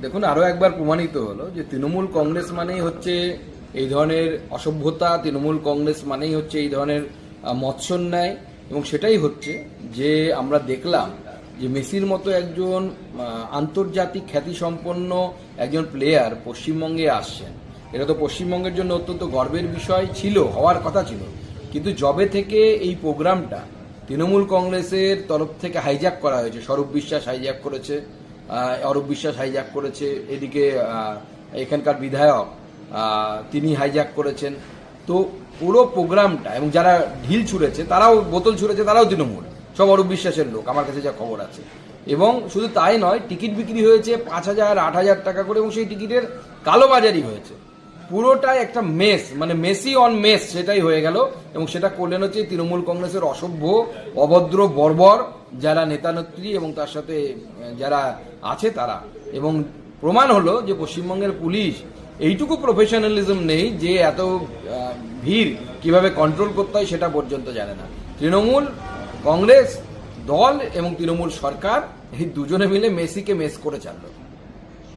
দেখুন, আরো একবার প্রমাণিত হলো যে তৃণমূল কংগ্রেস মানেই হচ্ছে এই ধরনের অসভ্যতা, তৃণমূল কংগ্রেস মানেই হচ্ছে এই ধরনের মৎসন্যায়। এবং সেটাই হচ্ছে যে আমরা দেখলাম যে মেসির মতো একজন আন্তর্জাতিক খ্যাতিসম্পন্ন একজন প্লেয়ার পশ্চিমবঙ্গে আসছেন। এটা তো পশ্চিমবঙ্গের জন্য অত্যন্ত গর্বের বিষয় ছিল, হওয়ার কথা ছিল। কিন্তু যবে থেকে এই প্রোগ্রামটা তৃণমূল কংগ্রেসের তরফ থেকে হাইজ্যাক করা হয়েছে, স্বরূপ বিশ্বাস হাইজ্যাক করেছে, অরূপ বিশ্বাস হাইজ্যাক করেছে, এদিকে এখানকার বিধায়ক তিনি হাইজ্যাক করেছেন। তো পুরো প্রোগ্রামটা, এবং যারা ঢিল ছুঁড়েছে তারাও, বোতল ছুঁড়েছে তারাও তৃণমূল, সব অরূপ বিশ্বাসের লোক, আমার কাছে যা খবর আছে। এবং শুধু তাই নয়, টিকিট বিক্রি হয়েছে 5,000 8,000 টাকা করে, এবং সেই টিকিটের কালোবাজারি হয়েছে। পুরোটাই একটা মেস, মানে মেসি অন মেস সেটাই হয়ে গেল। এবং সেটা করলেন হচ্ছে তৃণমূল কংগ্রেসের অসভ্য, অভদ্র, বর্বর যারা নেতানেত্রী এবং তার সাথে যারা আছে তারা। এবং প্রমাণ হলো যে পশ্চিমবঙ্গের পুলিশ এইটুকু প্রফেশনালিজম নেই যে এত ভিড় কিভাবে কন্ট্রোল করতে হয় সেটা পর্যন্ত জানে না। তৃণমূল কংগ্রেস দল এবং তৃণমূল সরকার এই দুজনে মিলে মেসিকে মেস করে চাললো।